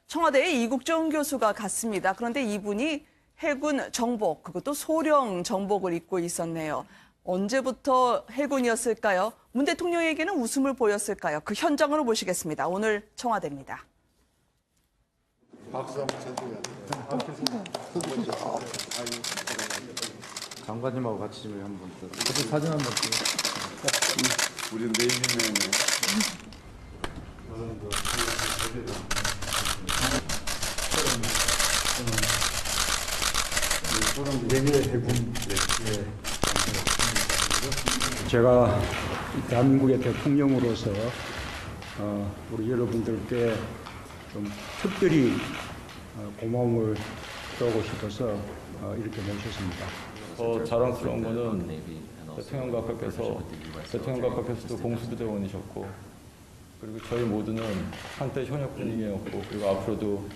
청와대에 이국정 교수가 갔습니다. 그런데 이분이 해군 정복, 그것도 소령 정복을 입고 있었네요. 언제부터 해군이었을까요? 문 대통령에게는 웃음을 보였을까요? 그 현장으로 모시겠습니다. 오늘 청와대입니다. 박수 한번 쳐주세요. 장관님하고 같이 좀 한번 사진 한번 찍어. 우리 네이밍맨. 제가 대한민국의 대통령으로서 우리 여러분들께 좀 특별히 고마움을 표하고 싶어서 이렇게 모셨습니다. 더 자랑스러운 거는 대통령과 앞에서도 공수부대원이셨고, 그리고 저희 모두는 한때 현역 군인이었고, 그리고 앞으로도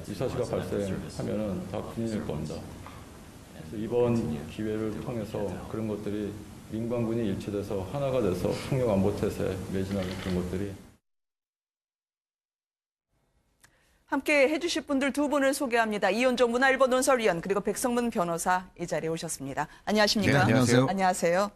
이 사시가 발생하면은 다 군인일 겁니다. 그래서 이번 기회를 통해서 그런 것들이 민관군이 일치돼서 하나가 돼서 통역안보태세에 매진하는 그런 것들이. 함께 해주실 분들 두 분을 소개합니다. 이현종 문화일보 논설위원 그리고 백성문 변호사 이 자리에 오셨습니다. 안녕하십니까? 네, 안녕하세요. 안녕하세요.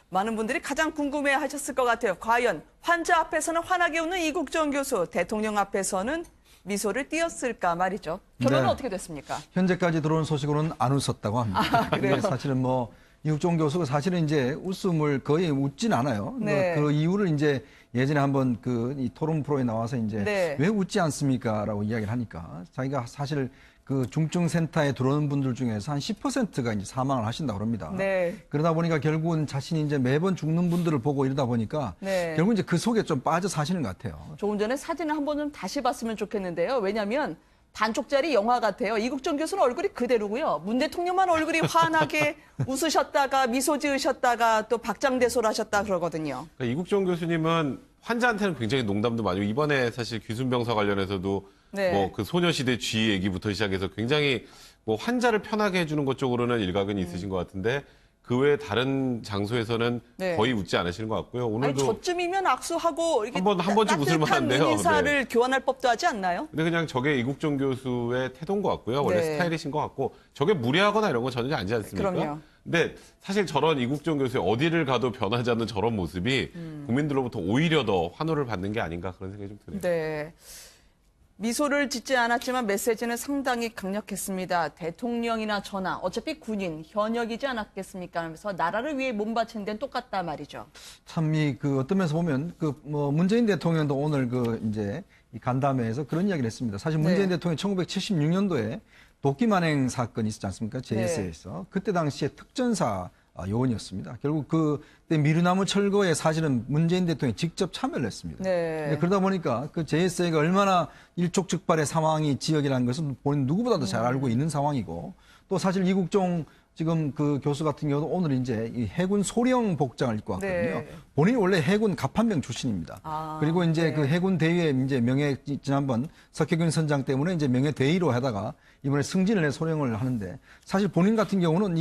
많은 분들이 가장 궁금해하셨을 것 같아요. 과연 환자 앞에서는 환하게 웃는 이국정 교수, 대통령 앞에서는 미소를 띄었을까 말이죠. 결론은 네. 어떻게 됐습니까? 현재까지 들어온 소식으로는 안 웃었다고 합니다. 그래요? 사실은 뭐 이국종 교수가 사실은 이제 웃음을 거의 웃진 않아요. 네. 그 이유를 이제 예전에 한번 이 토론 프로에 나와서 이제 네. 왜 웃지 않습니까라고 이야기를 하니까 자기가 사실 그 중증센터에 들어오는 분들 중에서 한 10%가 이제 사망을 하신다고 합니다. 네. 그러다 보니까 결국은 자신이 이제 매번 죽는 분들을 보고 이러다 보니까 네. 결국 이제 그 속에 좀 빠져 사시는 것 같아요. 조금 전에 사진을 한번 좀 다시 봤으면 좋겠는데요. 왜냐하면 반쪽짜리 영화 같아요. 이국정 교수는 얼굴이 그대로고요. 문 대통령만 얼굴이 환하게 웃으셨다가 미소 지으셨다가 또 박장대소를 하셨다 그러거든요. 그러니까 이국정 교수님은 환자한테는 굉장히 농담도 많이 하고, 이번에 사실 귀순병사 관련해서도 네. 뭐 그 소녀시대 쥐 얘기부터 시작해서 굉장히 뭐 환자를 편하게 해주는 것 쪽으로는 일각은 있으신 것 같은데, 그 외에 다른 장소에서는 네. 거의 웃지 않으시는 것 같고요. 아니 오늘도 저쯤이면 악수하고 이렇게 한 번쯤 웃을 따뜻한 만한데요. 인사를 네. 교환할 법도 하지 않나요? 근데 그냥 저게 이국정 교수의 태도인 것 같고요. 원래 네. 스타일이신 것 같고, 저게 무례하거나 이런 건 전혀 아니지 않습니까? 그럼요. 근데 사실 저런 이국정 교수의 어디를 가도 변하지 않는 저런 모습이 국민들로부터 오히려 더 환호를 받는 게 아닌가 그런 생각이 좀 드네요. 네. 미소를 짓지 않았지만 메시지는 상당히 강력했습니다. 대통령이나 저나 어차피 군인, 현역이지 않았겠습니까? 하면서 나라를 위해 몸바친 데는 똑같다 말이죠. 참 그 어떤 면에서 보면 뭐 문재인 대통령도 오늘 이제 이 간담회에서 그런 이야기를 했습니다. 사실 문재인 네. 대통령이 1976년도에 도끼만행 사건이 있었지 않습니까? JS에서. 그때 당시에 특전사 요원이었습니다. 결국 그때 미르나무 철거에 사실은 문재인 대통령이 직접 참여를 했습니다. 네. 근데 그러다 보니까 그 JSA가 얼마나 일촉즉발의 상황이 지역이라는 것은 본인 누구보다도 잘 알고 있는 상황이고, 또 사실 이국종 지금 그 교수 같은 경우도 오늘 이제 이 해군 소령 복장을 입고 왔거든요. 네. 본인이 원래 해군 갑판병 출신입니다. 그리고 이제 네. 그 해군 대위에 이제 지난번 석해균 선장 때문에 이제 명예 대위로 하다가 이번에 승진을 해 소령을 하는데, 사실 본인 같은 경우는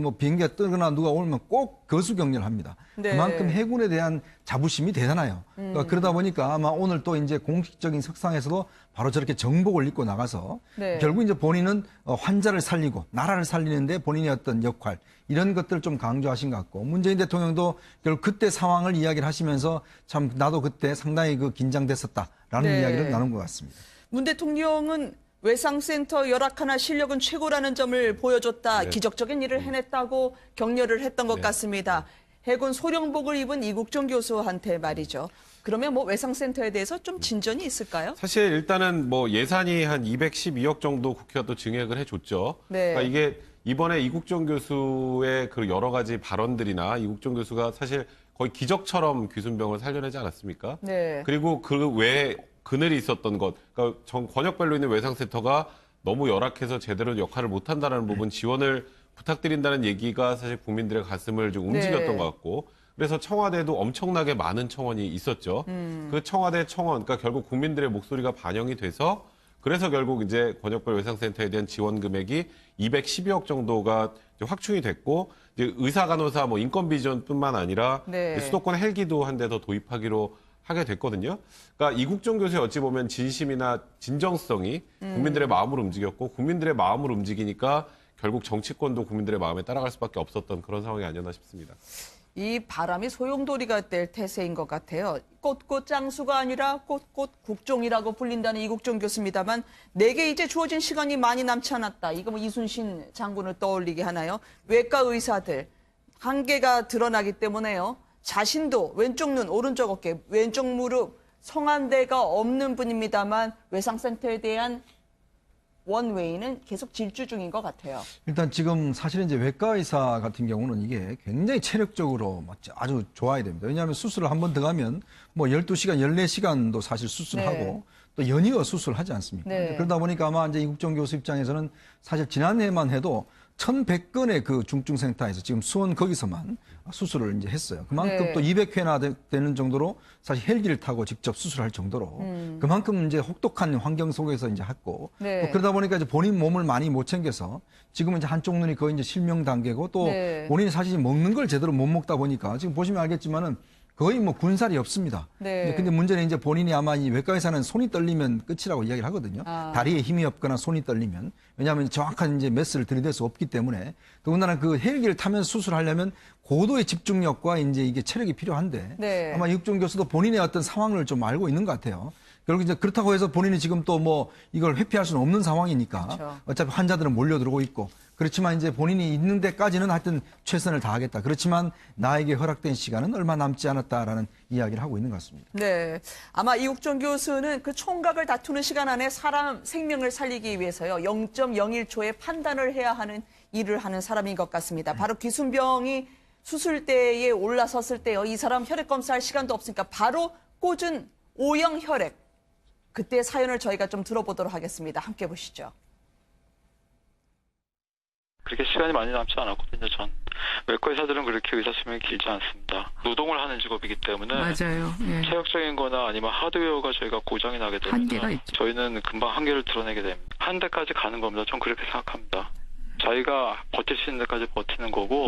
뭐 비행기가 뜨거나 누가 오면 꼭 거수 격려를 합니다. 네. 그만큼 해군에 대한 자부심이 대단해요. 그러다 보니까 아마 오늘 또 이제 공식적인 석상에서도 바로 저렇게 정복을 입고 나가서 네. 결국 이제 본인은 환자를 살리고 나라를 살리는데 본인의 어떤 역할, 이런 것들을 좀 강조하신 것 같고, 문재인 대통령도 결국 그때 상황을 이야기를 하시면서 참 나도 그때 상당히 긴장됐었다라는 네. 이야기를 나눈 것 같습니다. 문 대통령은 외상센터 열악하나 실력은 최고라는 점을 보여줬다. 네. 기적적인 일을 해냈다고 격려를 했던 것 네. 같습니다. 해군 소령복을 입은 이국정 교수한테 말이죠. 그러면 뭐 외상센터에 대해서 좀 진전이 있을까요? 사실 일단은 뭐 예산이 한 212억 정도 국회가 또 증액을 해줬죠. 네. 그러니까 이게 이번에 이국정 교수의 그 여러 가지 발언들이나 이국정 교수가 사실 거의 기적처럼 귀순병을 살려내지 않았습니까? 네. 그리고 그 외에 그늘이 있었던 것, 그러니까 권역별로 있는 외상센터가 너무 열악해서 제대로 역할을 못한다는 부분 지원을 부탁드린다는 얘기가 사실 국민들의 가슴을 좀 움직였던 네. 것 같고, 그래서 청와대도 엄청나게 많은 청원이 있었죠. 그 청와대 청원, 그러니까 결국 국민들의 목소리가 반영이 돼서, 그래서 결국 이제 권역별 외상센터에 대한 지원 금액이 212억 정도가 이제 확충이 됐고, 이제 의사, 간호사, 뭐 인건비 지원뿐만 아니라 네. 수도권 헬기도 한 대 더 도입하기로 하게 됐거든요. 그러니까 이국종 교수의 어찌 보면 진심이나 진정성이 국민들의 마음을 움직였고 국민들의 마음을 움직이니까 결국 정치권도 국민들의 마음에 따라갈 수밖에 없었던 그런 상황이 아니었나 싶습니다. 이 바람이 소용돌이가 될 태세인 것 같아요. 꽃꽃 장수가 아니라 꽃꽃 국종이라고 불린다는 이국종 교수입니다만 내게 이제 주어진 시간이 많이 남지 않았다. 이거 뭐 이순신 장군을 떠올리게 하나요? 외과 의사들 한계가 드러나기 때문에요. 자신도 왼쪽 눈, 오른쪽 어깨, 왼쪽 무릎 성한대가 없는 분입니다만 외상센터에 대한 원웨이는 계속 질주 중인 것 같아요. 일단 지금 사실은 이제 외과 의사 같은 경우는 이게 굉장히 체력적으로 아주 좋아야 됩니다. 왜냐하면 수술을 한 번 들어가면 뭐 12시간, 14시간도 사실 수술하고 네. 또 연이어 수술하지 않습니까? 네. 그러다 보니까 아마 이제 이국종 교수 입장에서는 사실 지난해만 해도 1,100건의 그 중증센터에서 지금 수원 거기서만 수술을 이제 했어요. 그만큼 네. 또 200회나 되는 정도로 사실 헬기를 타고 직접 수술할 정도로 그만큼 이제 혹독한 환경 속에서 이제 했고 네. 또 그러다 보니까 이제 본인 몸을 많이 못 챙겨서 지금은 이제 한쪽 눈이 거의 이제 실명 단계고 또 네. 본인이 사실 먹는 걸 제대로 못 먹다 보니까 지금 보시면 알겠지만은 거의 뭐 군살이 없습니다. 네. 근데 문제는 이제 본인이 아마 이 외과 의사는 손이 떨리면 끝이라고 이야기를 하거든요. 아. 다리에 힘이 없거나 손이 떨리면 왜냐하면 정확한 이제 메스를 들이댈 수 없기 때문에 더군다나 그 헬기를 타면서 수술하려면 고도의 집중력과 이제 이게 체력이 필요한데 네. 아마 이국종 교수도 본인의 어떤 상황을 좀 알고 있는 것 같아요. 결국 이제 그렇다고 해서 본인이 지금 또 뭐 이걸 회피할 수는 없는 상황이니까 그렇죠. 어차피 환자들은 몰려들고 있고 그렇지만 이제 본인이 있는 데까지는 하여튼 최선을 다하겠다. 그렇지만 나에게 허락된 시간은 얼마 남지 않았다라는 이야기를 하고 있는 것 같습니다. 네. 아마 이국종 교수는 그 총각을 다투는 시간 안에 사람 생명을 살리기 위해서요. 0.01초의 판단을 해야 하는 일을 하는 사람인 것 같습니다. 바로 귀순병이 수술대에 올라섰을 때요. 이 사람 혈액 검사할 시간도 없으니까 바로 꽂은 O형 혈액. 그때 사연을 저희가 좀 들어보도록 하겠습니다. 함께 보시죠. 그렇게 시간이 많이 남지 않았거든요, 전. 외과 의사들은 그렇게 의사 수명이 길지 않습니다. 노동을 하는 직업이기 때문에 맞아요. 예. 체력적인 거나 아니면 하드웨어가 저희가 고장이 나게 되면 한계가 있죠. 저희는 금방 한계를 드러내게 됩니다. 한 대까지 가는 겁니다. 전 그렇게 생각합니다. 자기가 버틸 수 있는 데까지 버티는 거고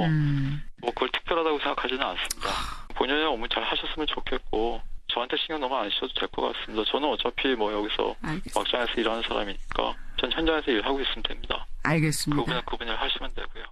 뭐 그걸 특별하다고 생각하지는 않습니다. 본연의 업무 잘 하셨으면 좋겠고 저한테 신경 너무 안 쓰셔도 될 것 같습니다. 저는 어차피 뭐 여기서 알겠습니다. 막장에서 일하는 사람이니까 전 현장에서 일하고 있으면 됩니다. 알겠습니다. 그분은 그분을 하시면 되고요.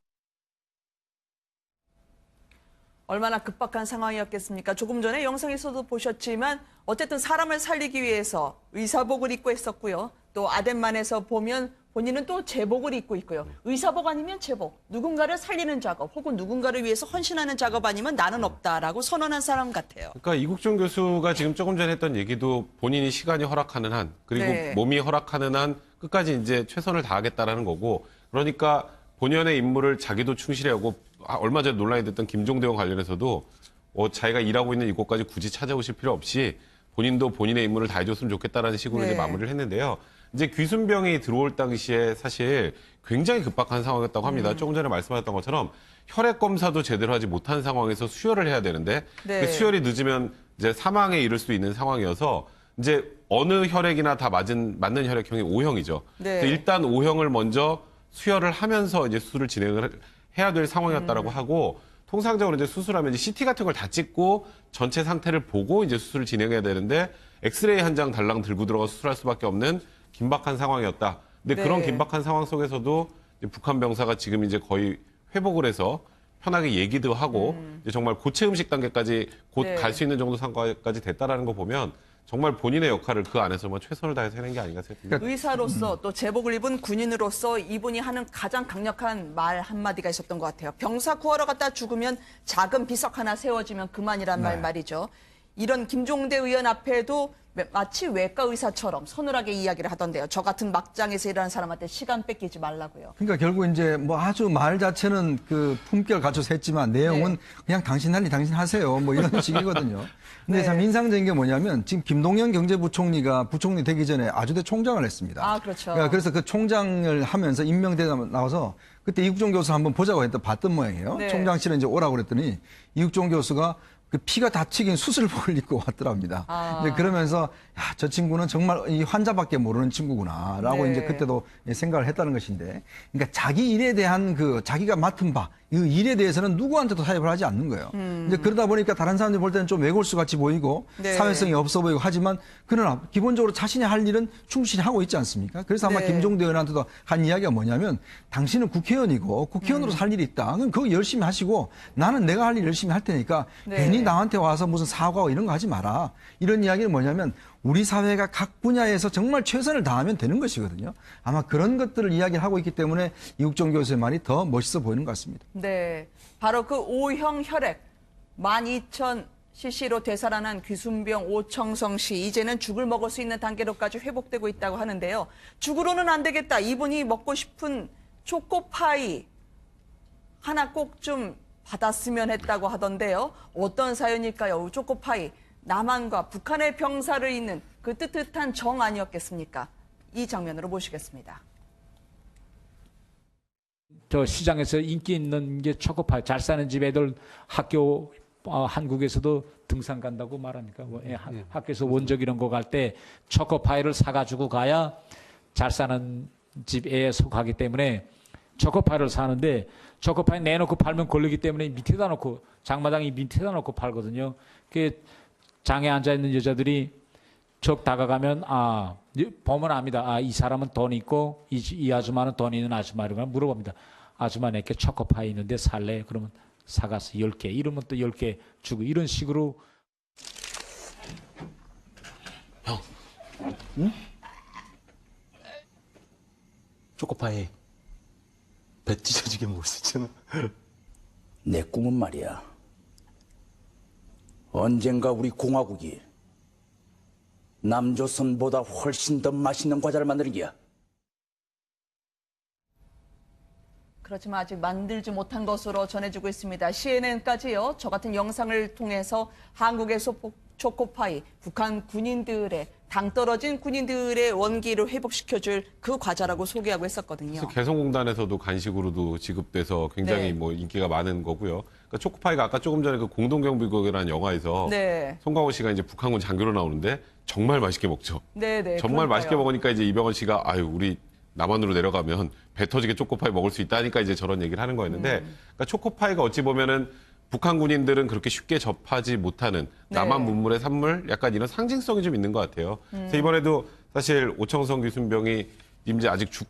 얼마나 급박한 상황이었겠습니까? 조금 전에 영상에서도 보셨지만 어쨌든 사람을 살리기 위해서 의사복을 입고 했었고요. 또 아덴만에서 보면 본인은 또 제복을 입고 있고요. 의사복 아니면 제복. 누군가를 살리는 작업 혹은 누군가를 위해서 헌신하는 작업 아니면 나는 없다라고 선언한 사람 같아요. 그러니까 이국종 교수가 지금 조금 전에 했던 얘기도 본인이 시간이 허락하는 한 그리고 네. 몸이 허락하는 한 끝까지 이제 최선을 다하겠다라는 거고 그러니까 본연의 임무를 자기도 충실히 하고 얼마 전에 논란이 됐던 김종대와 관련해서도 자기가 일하고 있는 이곳까지 굳이 찾아오실 필요 없이 본인도 본인의 임무를 다해줬으면 좋겠다라는 식으로 네. 이제 마무리를 했는데요. 이제 귀순병이 들어올 당시에 사실 굉장히 급박한 상황이었다고 합니다. 조금 전에 말씀하셨던 것처럼 혈액 검사도 제대로 하지 못한 상황에서 수혈을 해야 되는데 네. 그 수혈이 늦으면 이제 사망에 이를 수 있는 상황이어서 이제 어느 혈액이나 다 맞는 혈액형이 O형이죠. 네. 그래서 일단 O형을 먼저 수혈을 하면서 이제 수술을 진행을 해야 될 상황이었다라고 하고 통상적으로 이제 수술하면 이제 CT 같은 걸 다 찍고 전체 상태를 보고 이제 수술을 진행해야 되는데 엑스레이 한 장 달랑 들고 들어가 수술할 수밖에 없는 긴박한 상황이었다. 근데 네. 그런 긴박한 상황 속에서도 이제 북한 병사가 지금 이제 거의 회복을 해서 편하게 얘기도 하고 이제 정말 고체 음식 단계까지 곧 네. 갈 수 있는 정도 상황까지 됐다라는 거 보면 정말 본인의 역할을 그 안에서 뭐 최선을 다해서 해낸 게 아닌가 생각합니다. 의사로서 또 제복을 입은 군인으로서 이분이 하는 가장 강력한 말 한마디가 있었던 것 같아요. 병사 구하러 갔다 죽으면 작은 비석 하나 세워지면 그만이란 말 말이죠. 이런 김종대 의원 앞에도 마치 외과 의사처럼 서늘하게 이야기를 하던데요. 저 같은 막장에서 일하는 사람한테 시간 뺏기지 말라고요. 그러니까 결국 이제 뭐 아주 말 자체는 그 품격 갖춰서 했지만 내용은 그냥 당신 할 일 당신 하세요. 뭐 이런 식이거든요. 근데 네. 참 인상적인 게 뭐냐면 지금 김동연 경제부총리가 부총리 되기 전에 아주대 총장을 했습니다. 아, 그렇죠. 그러니까 그래서 그 총장을 하면서 임명되다 나와서 그때 이국종 교수 한번 보자고 했던 봤던 모양이에요. 네. 총장실에 이제 오라고 그랬더니 이국종 교수가 그 피가 다 튀긴 수술복을 입고 왔더랍니다. 아. 이제 그러면서 아, 저 친구는 정말 이 환자밖에 모르는 친구구나라고 네. 이제 그때도 생각을 했다는 것인데, 그러니까 자기 일에 대한 그 자기가 맡은 바, 이 일에 대해서는 누구한테도 타협을 하지 않는 거예요. 이제 그러다 보니까 다른 사람들이 볼 때는 좀 외골수 같이 보이고 네. 사회성이 없어 보이고 하지만 그러나 기본적으로 자신이 할 일은 충실히 하고 있지 않습니까? 그래서 아마 네. 김종대 의원한테도 한 이야기가 뭐냐면 당신은 국회의원이고 국회의원으로서 할 일이 있다. 그럼 그거 열심히 하시고 나는 내가 할 일 열심히 할 테니까 네. 괜히 나한테 와서 무슨 사과하고 이런 거 하지 마라. 이런 이야기는 뭐냐면 우리 사회가 각 분야에서 정말 최선을 다하면 되는 것이거든요. 아마 그런 것들을 이야기를 하고 있기 때문에 이국정 교수의 말이 더 멋있어 보이는 것 같습니다. 네, 바로 그 O형 혈액 12,000cc로 되살아난 귀순병 오청성 씨, 이제는 죽을 먹을 수 있는 단계로까지 회복되고 있다고 하는데요. 죽으로는 안 되겠다. 이분이 먹고 싶은 초코파이 하나 꼭 좀 받았으면 했다고 하던데요. 어떤 사연일까요? 초코파이. 남한과 북한의 병사를 잇는 그 뜨뜻한 정 아니었겠습니까? 이 장면으로 모시겠습니다. 저 시장에서 인기 있는 게 초코파이. 잘 사는 집 애들 학교 한국에서도 등산 간다고 말하니까 학교에서 원적 이런 거 갈 때 초코파이를 사가지고 가야 잘 사는 집 애에 속하기 때문에 초코파이를 사는데 초코파이 내놓고 팔면 걸리기 때문에 밑에다 놓고 장마당이 밑에다 놓고 팔거든요. 그 장에 앉아 있는 여자들이 적 다가가면 보면 압니다. 이 사람은 돈 있고 이 아줌마는 돈 있는 아줌마라고 물어봅니다. 아줌마 내게 초코파이 있는데 살래? 그러면 사가서 10개. 이러면 또 10개 주고 이런 식으로. 형. 응? 초코파이 배 찢어지게 먹을 수 있잖아. 내 꿈은 말이야. 언젠가 우리 공화국이 남조선보다 훨씬 더 맛있는 과자를 만드는 게야. 그렇지만 아직 만들지 못한 것으로 전해지고 있습니다. CNN까지요. 저 같은 영상을 통해서 한국에서 초코파이, 북한 군인들의 당 떨어진 군인들의 원기를 회복시켜줄 그 과자라고 소개하고 했었거든요. 개성공단에서도 간식으로도 지급돼서 굉장히 네. 뭐 인기가 많은 거고요. 그러니까 초코파이가 아까 조금 전에 그 공동경비국이라는 영화에서 네. 송강호 씨가 이제 북한군 장교로 나오는데 정말 맛있게 먹죠. 네네. 정말 그러니까요. 맛있게 먹으니까 이제 이병헌 씨가 아유 우리 남한으로 내려가면 배 터지게 초코파이 먹을 수 있다니까 이제 저런 얘기를 하는 거였는데 그러니까 초코파이가 어찌 보면은 북한 군인들은 그렇게 쉽게 접하지 못하는 남한 네. 문물의 산물 약간 이런 상징성이 좀 있는 것 같아요. 그래서 이번에도 사실 오청성 귀순병이 이제 아직 죽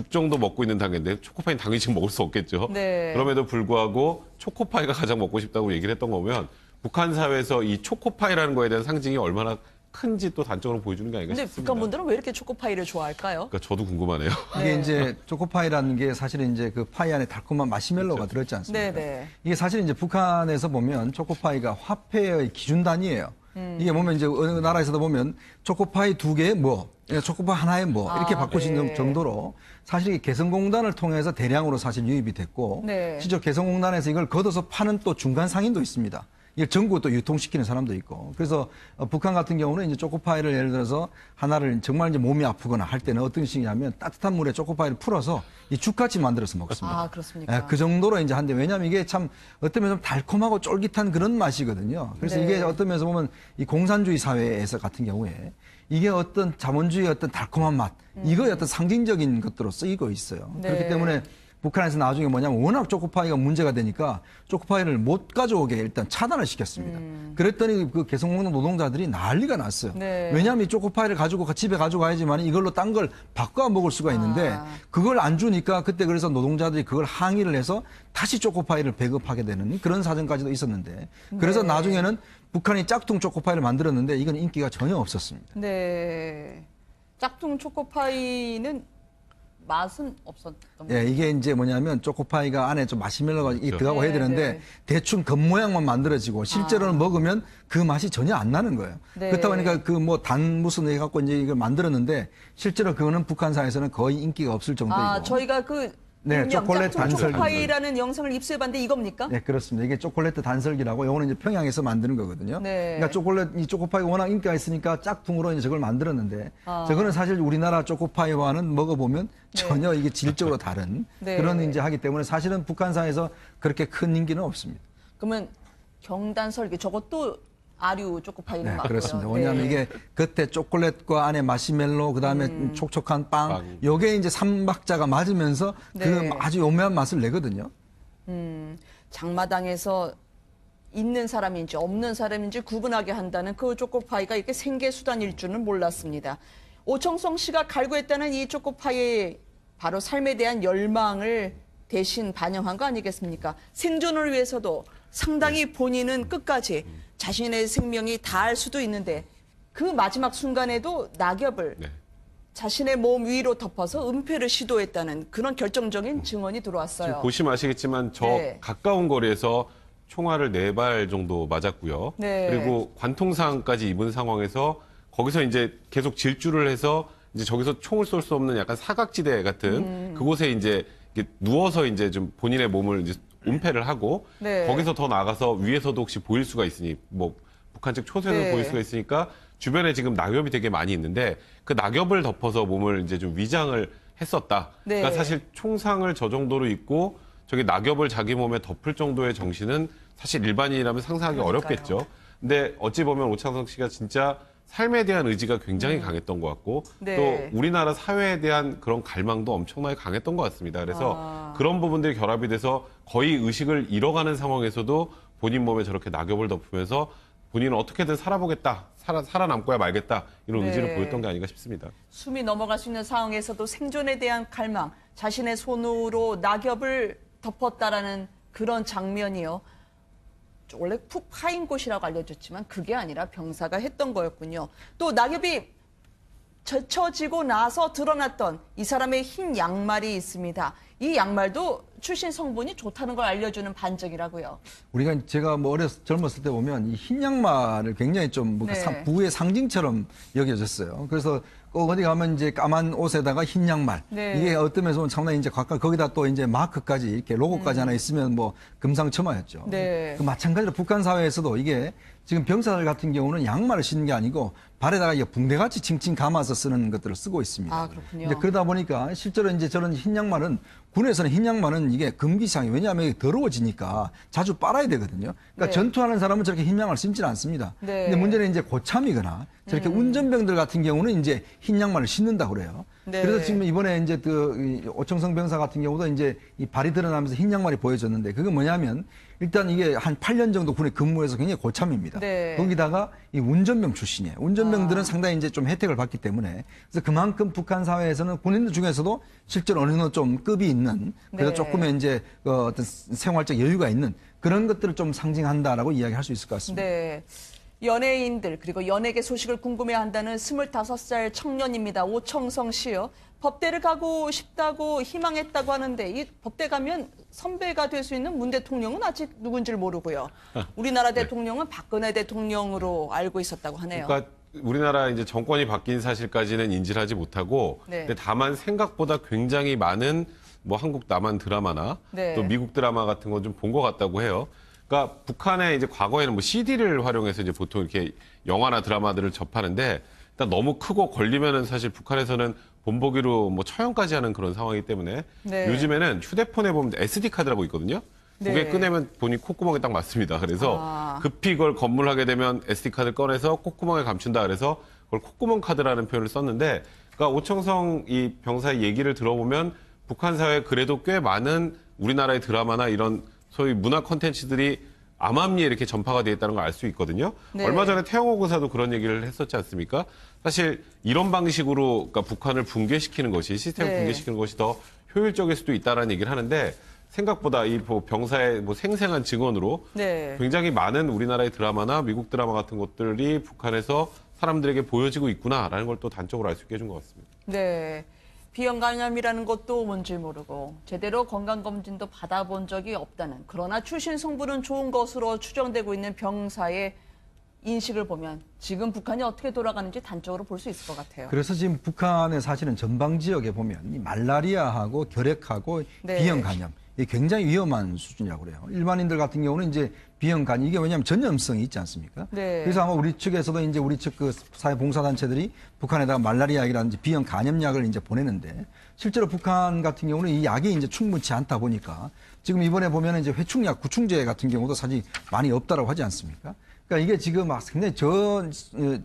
정도 먹고 있는 단계인데 초코파이는 당연히 지금 먹을 수 없겠죠. 네. 그럼에도 불구하고 초코파이가 가장 먹고 싶다고 얘기를 했던 거면 북한 사회에서 이 초코파이라는 거에 대한 상징이 얼마나 큰지 또 단적으로 보여주는 게 아닌가 근데 싶습니다. 북한 분들은 왜 이렇게 초코파이를 좋아할까요? 그러니까 저도 궁금하네요. 이게 이제 초코파이라는 게 사실은 이제 그 파이 안에 달콤한 마시멜로가 들어있지 않습니까? 네네. 이게 사실 이제 북한에서 보면 초코파이가 화폐의 기준 단위예요. 이게 보면 이제 어느 나라에서도 보면 초코파이 2개에 뭐, 초코파이 하나에 뭐 이렇게 바꾸시는 네. 정도로 사실 이 개성공단을 통해서 대량으로 사실 유입이 됐고 네. 실제 개성공단에서 이걸 걷어서 파는 또 중간 상인도 있습니다. 이걸 전국에 또 유통시키는 사람도 있고. 그래서 북한 같은 경우는 이제 초코파이를 예를 들어서 하나를 정말 이제 몸이 아프거나 할 때는 어떤 식이냐면 따뜻한 물에 초코파이를 풀어서 이 죽같이 만들어서 먹습니다. 아, 그렇습니까? 그 정도로 이제 한데 왜냐하면 이게 참 어떤 면에서 달콤하고 쫄깃한 그런 맛이거든요. 그래서 네. 이게 어떤 면에서 보면 이 공산주의 사회에서 같은 경우에 이게 어떤 자본주의의 어떤 달콤한 맛, 이거의 어떤 상징적인 것들로 쓰이고 있어요. 네. 그렇기 때문에 북한에서 나중에 뭐냐면 워낙 초코파이가 문제가 되니까 초코파이를 못 가져오게 일단 차단을 시켰습니다. 그랬더니 그 개성공단 노동자들이 난리가 났어요. 네. 왜냐하면 이 초코파이를 가지고 집에 가져가야지만 이걸로 딴 걸 바꿔 먹을 수가 있는데 그걸 안 주니까 그때 그래서 노동자들이 그걸 항의를 해서 다시 초코파이를 배급하게 되는 그런 사정까지도 있었는데 그래서 네. 나중에는 북한이 짝퉁 초코파이를 만들었는데 이건 인기가 전혀 없었습니다. 네. 짝퉁 초코파이는 맛은 없었던 예, 이게 이제 뭐냐면 초코파이가 안에 좀 마시멜로가 들어가고 해야 네, 되는데 네. 대충 겉모양만 만들어지고 실제로는 먹으면 그 맛이 전혀 안 나는 거예요. 네. 그렇다 보니까 그 뭐 단 무슨 해갖고 이제 이걸 만들었는데 실제로 그거는 북한사에서는 거의 인기가 없을 정도이고. 저희가 그 네, 일명 초콜릿 짝퉁 단설. 초코파이라는 영상을 입수해봤는데 이겁니까? 네, 그렇습니다. 이게 초콜릿 단설기라고 요거는 이제 평양에서 만드는 거거든요. 네. 그러니까 이 초코파이가 워낙 인기가 있으니까 짝퉁으로 이제 저걸 만들었는데 저거는 사실 우리나라 초코파이와는 먹어보면 전혀 이게 질적으로 다른 네. 그런 이제 하기 때문에 사실은 북한사에서 그렇게 큰 인기는 없습니다. 그러면 경단설기 저것도 아류 초코파이는 맞고요. 그렇습니다. 왜냐하면 이게 겉에 초콜릿과 안에 마시멜로, 그다음에 촉촉한 빵, 요게 이제 삼박자가 맞으면서 네. 그 아주 오묘한 맛을 내거든요. 장마당에서 있는 사람인지 없는 사람인지 구분하게 한다는 그 초코파이가 이렇게 생계수단일 줄은 몰랐습니다. 오청성 씨가 갈구했다는 이 초코파이의 바로 삶에 대한 열망을 대신 반영한 거 아니겠습니까? 생존을 위해서도 상당히 본인은 끝까지 자신의 생명이 다할 수도 있는데 그 마지막 순간에도 낙엽을 네. 자신의 몸 위로 덮어서 은폐를 시도했다는 그런 결정적인 증언이 들어왔어요. 지금 보시면 아시겠지만 저 네. 가까운 거리에서 총알을 4발 정도 맞았고요. 네. 그리고 관통상까지 입은 상황에서 거기서 이제 계속 질주를 해서 이제 저기서 총을 쏠 수 없는 약간 사각지대 같은 그곳에 이제 이렇게 누워서 이제 좀 본인의 몸을 이제 은폐를 하고 네. 거기서 더 나가서 위에서도 혹시 보일 수가 있으니 뭐 북한 측 초소에서 네. 보일 수가 있으니까 주변에 지금 낙엽이 되게 많이 있는데 그 낙엽을 덮어서 몸을 이제 좀 위장을 했었다. 네. 그러니까 사실 총상을 저 정도로 입고 저기 낙엽을 자기 몸에 덮을 정도의 정신은 사실 일반인이라면 상상하기 그러니까요. 어렵겠죠. 근데 어찌 보면 오창석 씨가 진짜 삶에 대한 의지가 굉장히 강했던 것 같고 네. 또 우리나라 사회에 대한 그런 갈망도 엄청나게 강했던 것 같습니다. 그래서 그런 부분들이 결합이 돼서 거의 의식을 잃어가는 상황에서도 본인 몸에 저렇게 낙엽을 덮으면서 본인은 어떻게든 살아보겠다, 살아남고야 말겠다 이런 네. 의지를 보였던 게 아닌가 싶습니다. 숨이 넘어갈 수 있는 상황에서도 생존에 대한 갈망, 자신의 손으로 낙엽을 덮었다라는 그런 장면이요. 원래 푹 파인 곳이라고 알려졌지만 그게 아니라 병사가 했던 거였군요. 또 낙엽이 젖혀지고 나서 드러났던 이 사람의 흰 양말이 있습니다. 이 양말도 출신 성분이 좋다는 걸 알려주는 반증이라고요. 우리가 제가 뭐 젊었을 때 보면 이 흰 양말을 굉장히 좀 뭔가 네. 부의 상징처럼 여겨졌어요. 그래서 꼭 어디 가면 이제 까만 옷에다가 흰 양말. 네. 이게 어떤 면에서 보면 상당히 이제 각각 거기다 또 이제 마크까지 이렇게 로고까지 하나 있으면 뭐 금상첨화였죠. 네. 그 마찬가지로 북한 사회에서도 이게 지금 병사들 같은 경우는 양말을 신는 게 아니고 발에다가 이게 붕대같이 칭칭 감아서 쓰는 것들을 쓰고 있습니다. 아, 그렇군요. 이제 그러다 보니까 실제로 이제 저런 흰 양말은 군에서는 흰 양말은 이게 금기사항이 왜냐하면 이게 더러워지니까 자주 빨아야 되거든요. 그러니까 네. 전투하는 사람은 저렇게 흰 양말을 신지는 않습니다. 네. 근데 문제는 이제 고참이거나 저렇게 운전병들 같은 경우는 이제 흰 양말을 신는다 그래요. 네. 그래서 지금 이번에 이제 이 오청성 병사 같은 경우도 이제 이 발이 드러나면서 흰 양말이 보여졌는데 그게 뭐냐면 일단 이게 한 8년 정도 군에 근무해서 굉장히 고참입니다. 네. 거기다가 이 운전병 출신이에요. 운전병들은 상당히 이제 좀 혜택을 받기 때문에 그래서 그만큼 북한 사회에서는 군인들 중에서도 실제로 어느 정도 좀 급이 있는 그래서 네. 조금의 이제 어떤 생활적 여유가 있는 그런 것들을 좀 상징한다라고 이야기할 수 있을 것 같습니다. 네. 연예인들 그리고 연예계 소식을 궁금해한다는 25살 청년입니다. 오청성 씨요. 법대를 가고 싶다고 희망했다고 하는데 이 법대 가면 선배가 될 수 있는 문 대통령은 아직 누군지를 모르고요. 우리나라 대통령은 박근혜 대통령으로 알고 있었다고 하네요. 그러니까 우리나라 이제 정권이 바뀐 사실까지는 인지를 하지 못하고 네. 근데 다만 생각보다 굉장히 많은 뭐 한국 남한 드라마나 네. 또 미국 드라마 같은 건 좀 본 것 같다고 해요. 그러니까 북한에 이제 과거에는 뭐 CD를 활용해서 이제 보통 이렇게 영화나 드라마들을 접하는데 일단 너무 크고 걸리면은 사실 북한에서는 본보기로 뭐 처형까지 하는 그런 상황이기 때문에 네. 요즘에는 휴대폰에 보면 SD 카드라고 있거든요. 그게 네. 꺼내면 본인 콧구멍에 딱 맞습니다. 그래서 아. 급히 그걸 건물하게 되면 SD 카드를 꺼내서 콧구멍에 감춘다 그래서 그걸 콧구멍 카드라는 표현을 썼는데 그러니까 오청성 이 병사의 얘기를 들어보면 북한 사회에 그래도 꽤 많은 우리나라의 드라마나 이런 소위 문화 콘텐츠들이 암암리에 이렇게 전파가 되어 있다는 걸 알 수 있거든요. 네. 얼마 전에 태영호 의사도 그런 얘기를 했었지 않습니까? 사실 이런 방식으로 그러니까 북한을 붕괴시키는 것이 시스템을 네. 붕괴시키는 것이 더 효율적일 수도 있다는 얘기를 하는데 생각보다 이 병사의 뭐 생생한 증언으로 네. 굉장히 많은 우리나라의 드라마나 미국 드라마 같은 것들이 북한에서 사람들에게 보여지고 있구나라는 걸 또 단적으로 알 수 있게 해준 것 같습니다. 네. 비형 간염이라는 것도 뭔지 모르고 제대로 건강검진도 받아본 적이 없다는 그러나 출신 성분은 좋은 것으로 추정되고 있는 병사의 인식을 보면 지금 북한이 어떻게 돌아가는지 단적으로 볼 수 있을 것 같아요. 그래서 지금 북한의 사실은 전방 지역에 보면 이 말라리아하고 결핵하고 네. 비형 간염 이게 굉장히 위험한 수준이라고 그래요. 일반인들 같은 경우는 이제 비형 간염 이게 왜냐하면 전염성이 있지 않습니까? 네. 그래서 아마 우리 측에서도 이제 우리 측 그 사회봉사단체들이 북한에다가 말라리아약이라든지 비형 간염약을 이제 보내는데 실제로 북한 같은 경우는 이 약이 이제 충분치 않다 보니까 지금 이번에 보면 이제 회충약 구충제 같은 경우도 사실 많이 없다라고 하지 않습니까? 그러니까 이게 지금 막 굉장히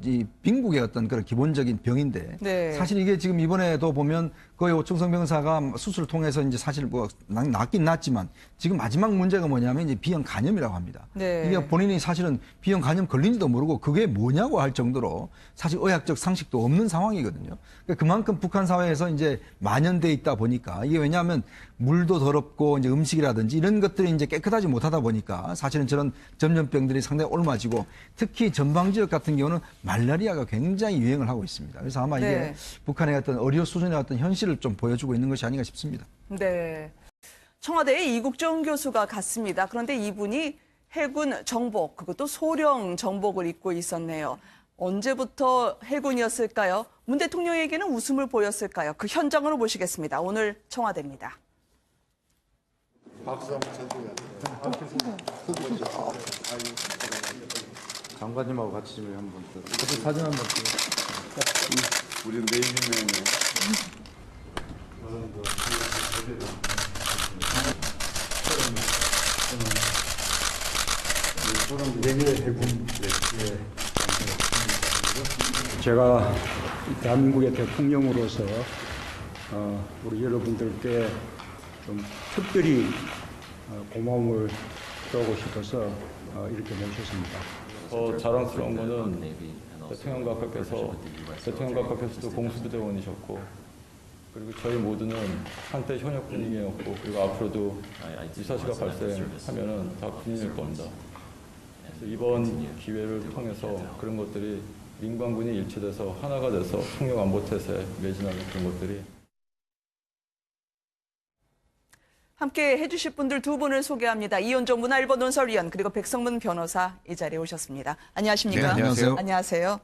이 빈국의 어떤 그런 기본적인 병인데 네. 사실 이게 지금 이번에도 보면 거의 오충성 병사가 수술을 통해서 이제 사실 뭐 낫긴 낫지만 지금 마지막 문제가 뭐냐면 이제 비형 간염이라고 합니다. 네. 이게 본인이 사실은 비형 간염 걸린지도 모르고 그게 뭐냐고 할 정도로 사실 의학적 상식도 없는 상황이거든요. 그러니까 그만큼 북한 사회에서 이제 만연돼 있다 보니까 이게 왜냐하면 물도 더럽고 이제 음식이라든지 이런 것들이 이제 깨끗하지 못하다 보니까 사실은 저런 전염병들이 상당히 옮아지고 특히 전방 지역 같은 경우는 말라리아가 굉장히 유행을 하고 있습니다. 그래서 아마 이게 네. 북한의 어떤 어려 수준의 어떤 현실을 좀 보여주고 있는 것이 아닌가 싶습니다. 네. 청와대에 이국정 교수가 갔습니다. 그런데 이분이 해군 정복, 그것도 소령 정복을 입고 있었네요. 언제부터 해군이었을까요? 문 대통령에게는 웃음을 보였을까요? 그 현장으로 모시겠습니다. 오늘 청와대입니다. 장관님하고 같이 좀 한번 저도 사진 한번 찍어. 우리 네이비맨이 제가 대한민국의 대통령으로서 우리 여러분들께 좀 특별히 고마움을 표하고 싶어서 이렇게 모셨습니다. 더 자랑스러운 거는 대통령 각하께서도 공수부대원이셨고 그리고 저희 모두는 한때 현역 군인이었고 그리고 앞으로도 이 사시가 발생하면은 다 군인일 겁니다. 그래서 이번 기회를 통해서 그런 것들이 민관군이 일치돼서 하나가 돼서 통역 안보태세에 매진하는 그런 것들이 함께 해주실 분들 두 분을 소개합니다. 이현종 문화일보 논설위원 그리고 백성문 변호사 이 자리에 오셨습니다. 안녕하십니까? 네, 안녕하세요. 안녕하세요.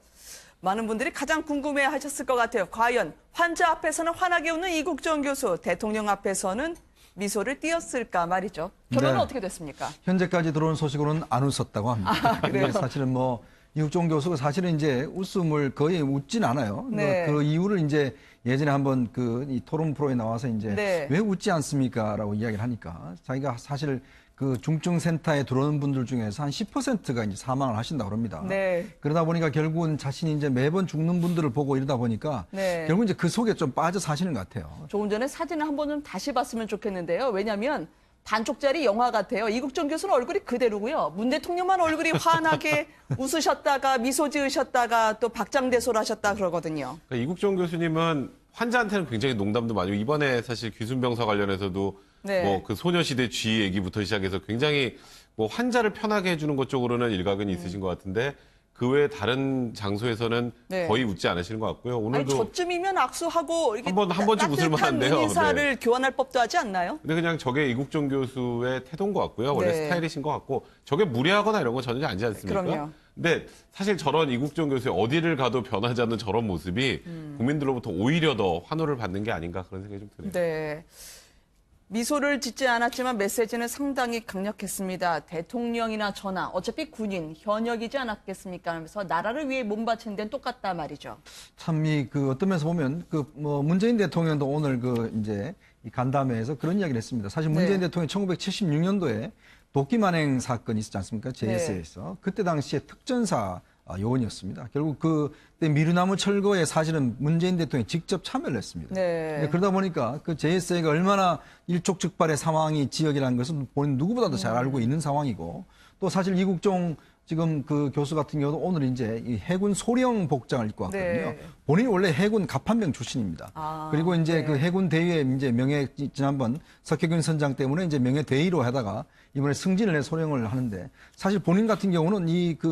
많은 분들이 가장 궁금해하셨을 것 같아요. 과연 환자 앞에서는 환하게 웃는 이국정 교수, 대통령 앞에서는 미소를 띄었을까 말이죠. 결론은 네. 어떻게 됐습니까? 현재까지 들어온 소식으로는 안 웃었다고 합니다. 그래요? 사실은 뭐 이국종 교수가 사실은 이제 웃음을 거의 웃진 않아요. 네. 그 이유를 이제 예전에 한번 이 토론 프로에 나와서 이제 네. 왜 웃지 않습니까라고 이야기를 하니까 자기가 사실 그 중증 센터에 들어오는 분들 중에서 한 10%가 이제 사망을 하신다고 합니다. 네. 그러다 보니까 결국은 자신이 이제 매번 죽는 분들을 보고 이러다 보니까 네. 결국 이제 그 속에 좀 빠져 사시는 것 같아요. 조금 전에 사진을 한번 좀 다시 봤으면 좋겠는데요. 왜냐하면 반쪽짜리 영화 같아요. 이국정 교수는 얼굴이 그대로고요. 문 대통령만 얼굴이 환하게 웃으셨다가 미소 지으셨다가 또 박장대소를 하셨다 그러거든요. 그러니까 이국종 교수님은 환자한테는 굉장히 농담도 많이 하고 이번에 사실 귀순병사 관련해서도 네. 뭐 그 소녀시대 쥐 얘기부터 시작해서 굉장히 뭐 환자를 편하게 해주는 것 쪽으로는 일각은 있으신 것 같은데 그 외에 다른 장소에서는 네. 거의 웃지 않으시는 것 같고요. 아니 오늘도 저쯤이면 악수하고 이렇게 한 번쯤 웃을 따뜻한 만한데요. 인사를 네. 교환할 법도 하지 않나요? 근데 그냥 저게 이국종 교수의 태도인 것 같고요. 원래 네. 스타일이신 것 같고 저게 무례하거나 이런 건 전혀 아니지 않습니까? 그럼요. 근데 사실 저런 이국종 교수의 어디를 가도 변하지 않는 저런 모습이 국민들로부터 오히려 더 환호를 받는 게 아닌가 그런 생각이 좀 드네요. 네. 미소를 짓지 않았지만 메시지는 상당히 강력했습니다. 대통령이나 저나 어차피 군인, 현역이지 않았겠습니까? 하면서 나라를 위해 몸바친 데는 똑같다 말이죠. 참 그 어떤 면에서 보면 뭐 문재인 대통령도 오늘 이제 이 간담회에서 그런 이야기를 했습니다. 사실 문재인 네. 대통령이 1976년도에 도끼만행 사건이 있었지 않습니까? JS에서. 그때 당시에 특전사 요원이었습니다. 결국 그때 미르나무 철거에 사실은 문재인 대통령이 직접 참여를 했습니다. 네. 그러다 보니까 그 JSA가 얼마나 일촉즉발의 상황이 지역이라는 것은 본인 누구보다도 잘 알고 있는 상황이고 또 사실 이국종 지금 그 교수 같은 경우도 오늘 이제 이 해군 소령 복장을 입고 왔거든요. 네. 본인이 원래 해군 갑판병 출신입니다. 그리고 이제 네. 그 해군 대위에 이제 지난번 석혜균 선장 때문에 이제 명예 대위로 하다가 이번에 승진을 해 소령을 하는데 사실 본인 같은 경우는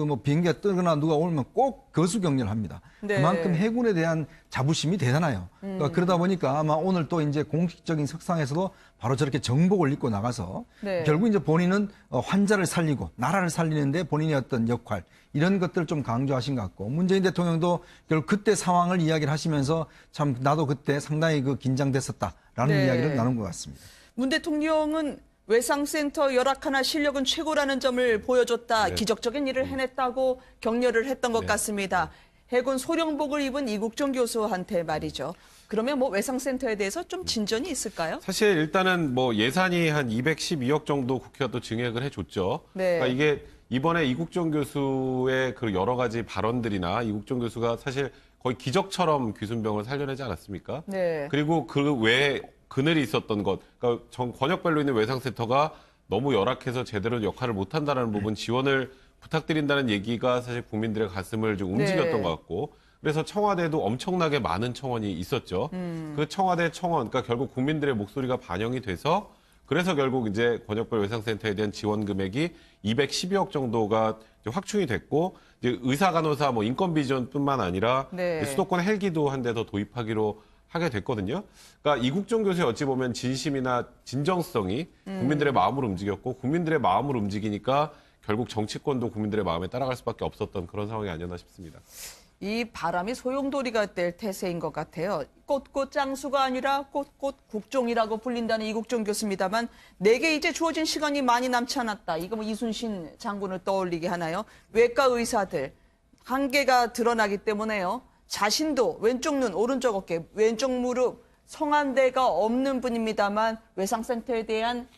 뭐 비행기가 뜨거나 누가 오면 꼭 거수 격려를 합니다. 네. 그만큼 해군에 대한 자부심이 대단해요. 그러다 보니까 아마 오늘 또 이제 공식적인 석상에서도 바로 저렇게 정복을 입고 나가서 네. 결국 이제 본인은 환자를 살리고 나라를 살리는데 본인의 어떤 역할 이런 것들을 좀 강조하신 것 같고 문재인 대통령도 결국 그때 상황을 이야기를 하시면서 참 나도 그때 상당히 긴장됐었다라는 네. 이야기를 나눈 것 같습니다. 문 대통령은 외상센터 열악하나 실력은 최고라는 점을 보여줬다. 네. 기적적인 일을 해냈다고 격려를 했던 것 네. 같습니다. 해군 소령복을 입은 이국종 교수한테 말이죠. 그러면 뭐 외상센터에 대해서 좀 진전이 있을까요? 사실 일단은 뭐 예산이 한 212억 정도 국회가 또 증액을 해줬죠. 네. 그러니까 이게 이번에 이국종 교수의 그 여러 가지 발언들이나 이국종 교수가 사실 거의 기적처럼 귀순병을 살려내지 않았습니까? 네. 그리고 그 외에 그늘이 있었던 것, 그러니까 권역별로 있는 외상센터가 너무 열악해서 제대로 역할을 못한다는 부분 지원을 부탁드린다는 얘기가 사실 국민들의 가슴을 좀 움직였던 네. 것 같고, 그래서 청와대에도 엄청나게 많은 청원이 있었죠. 그 청와대 청원, 그러니까 결국 국민들의 목소리가 반영이 돼서 그래서 결국 이제 권역별 외상센터에 대한 지원 금액이 212억 정도가 이제 확충이 됐고, 이제 의사, 간호사, 뭐 인권 비전뿐만 아니라 네. 수도권 헬기도 한 대 더 도입하기로 하게 됐거든요. 그러니까 이국종 교수의 어찌 보면 진심이나 진정성이 국민들의 마음을 움직였고, 국민들의 마음을 움직이니까 결국 정치권도 국민들의 마음에 따라갈 수밖에 없었던 그런 상황이 아니었나 싶습니다. 이 바람이 소용돌이가 될 태세인 것 같아요. 꽃꽃 장수가 아니라 꽃꽃 국종이라고 불린다는 이국종 교수입니다만 내게 이제 주어진 시간이 많이 남지 않았다. 이거 뭐 이순신 장군을 떠올리게 하나요? 외과 의사들 한계가 드러나기 때문에요. 자신도 왼쪽 눈, 오른쪽 어깨, 왼쪽 무릎, 성한대가 없는 분입니다만 외상센터에 대한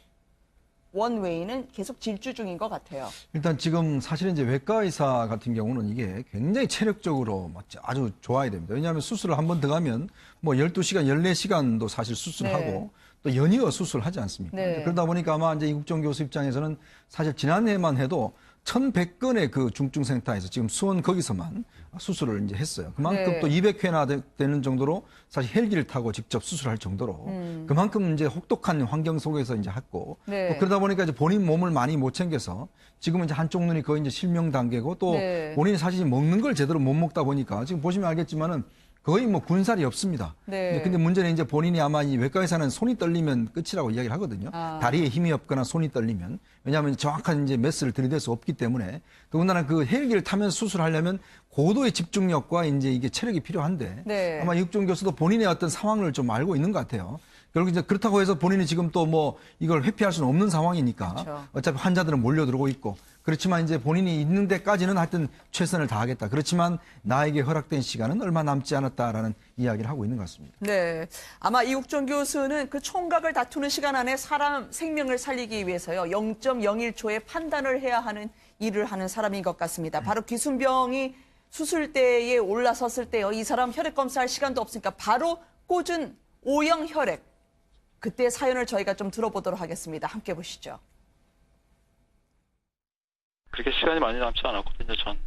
원웨이는 계속 질주 중인 것 같아요. 일단 지금 사실은 이제 외과 의사 같은 경우는 이게 굉장히 체력적으로 아주 좋아야 됩니다. 왜냐하면 수술을 한 번 들어가면 뭐 12시간, 14시간도 사실 수술하고 네. 또 연이어 수술하지 않습니까? 네. 그러다 보니까 아마 이제 이국종 교수 입장에서는 사실 지난해만 해도 1,100건의 그 중증센터에서 지금 수원 거기서만 수술을 이제 했어요. 그만큼 네. 또 200회나 되는 정도로 사실 헬기를 타고 직접 수술할 정도로 그만큼 이제 혹독한 환경 속에서 이제 했고 네. 또 그러다 보니까 이제 본인 몸을 많이 못 챙겨서 지금은 이제 한쪽 눈이 거의 이제 실명 단계고 또 네. 본인이 사실 먹는 걸 제대로 못 먹다 보니까 지금 보시면 알겠지만은 거의 뭐 군살이 없습니다. 네. 근데 문제는 이제 본인이 아마 이 외과 의사는 손이 떨리면 끝이라고 이야기를 하거든요. 다리에 힘이 없거나 손이 떨리면. 왜냐하면 정확한 이제 메스를 들이댈 수 없기 때문에 더군다나 그 헬기를 타면서 수술하려면 고도의 집중력과 이제 이게 체력이 필요한데 네. 아마 이국종 교수도 본인의 어떤 상황을 좀 알고 있는 것 같아요. 결국 이제 그렇다고 해서 본인이 지금 또 뭐 이걸 회피할 수는 없는 상황이니까 그렇죠. 어차피 환자들은 몰려들고 있고 그렇지만 이제 본인이 있는 데까지는 하여튼 최선을 다하겠다. 그렇지만 나에게 허락된 시간은 얼마 남지 않았다라는 이야기를 하고 있는 것 같습니다. 네. 아마 이국종 교수는 그 총각을 다투는 시간 안에 사람 생명을 살리기 위해서요. 0.01초의 판단을 해야 하는 일을 하는 사람인 것 같습니다. 바로 귀순병이 수술대에 올라섰을 때요. 이 사람 혈액 검사할 시간도 없으니까 바로 꽂은 O형 혈액. 그때 사연을 저희가 좀 들어보도록 하겠습니다. 함께 보시죠. 그렇게 시간이 많이 남지 않았거든요. 전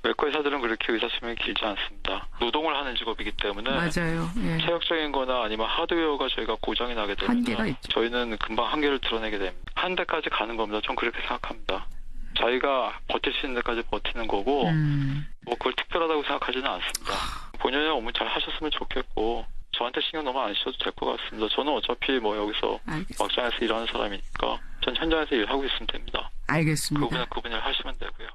외과 의사들은 그렇게 의사 수명이 길지 않습니다. 노동을 하는 직업이기 때문에 맞아요. 예. 체력적인 거나 아니면 하드웨어가 저희가 고장이 나게 한계가 되면 있죠. 저희는 금방 한계를 드러내게 됩니다. 한 대까지 가는 겁니다. 전 그렇게 생각합니다. 자기가 버틸 수 있는 데까지 버티는 거고 뭐 그걸 특별하다고 생각하지는 않습니다. 본연의 업무 잘 하셨으면 좋겠고 저한테 신경 너무 안 쓰셔도 될 것 같습니다. 저는 어차피 뭐 여기서 알겠습니다. 막장에서 일하는 사람이니까 전 현장에서 일하고 있으면 됩니다. 알겠습니다. 그분은 그분 일 하시면 되고요.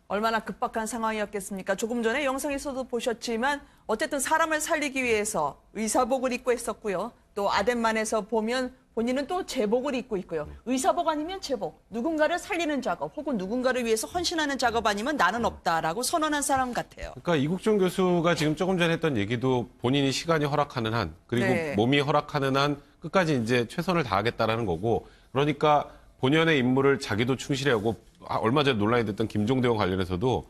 얼마나 급박한 상황이었겠습니까? 조금 전에 영상에서도 보셨지만 어쨌든 사람을 살리기 위해서 의사복을 입고 했었고요. 또 아덴만에서 보면 본인은 또 제복을 입고 있고요. 의사복 아니면 제복. 누군가를 살리는 작업 혹은 누군가를 위해서 헌신하는 작업 아니면 나는 없다라고 선언한 사람 같아요. 그러니까 이국종 교수가 지금 조금 전에 했던 얘기도 본인이 시간이 허락하는 한, 그리고 네. 몸이 허락하는 한 끝까지 이제 최선을 다하겠다라는 거고, 그러니까 본연의 임무를 자기도 충실히 하고, 얼마 전에 논란이 됐던 김종대와 관련해서도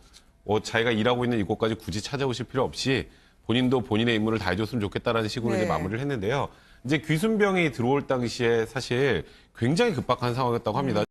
자기가 일하고 있는 이곳까지 굳이 찾아오실 필요 없이 본인도 본인의 임무를 다해줬으면 좋겠다라는 식으로 네. 이제 마무리를 했는데요. 이제 귀순병이 들어올 당시에 사실 굉장히 급박한 상황이었다고 합니다.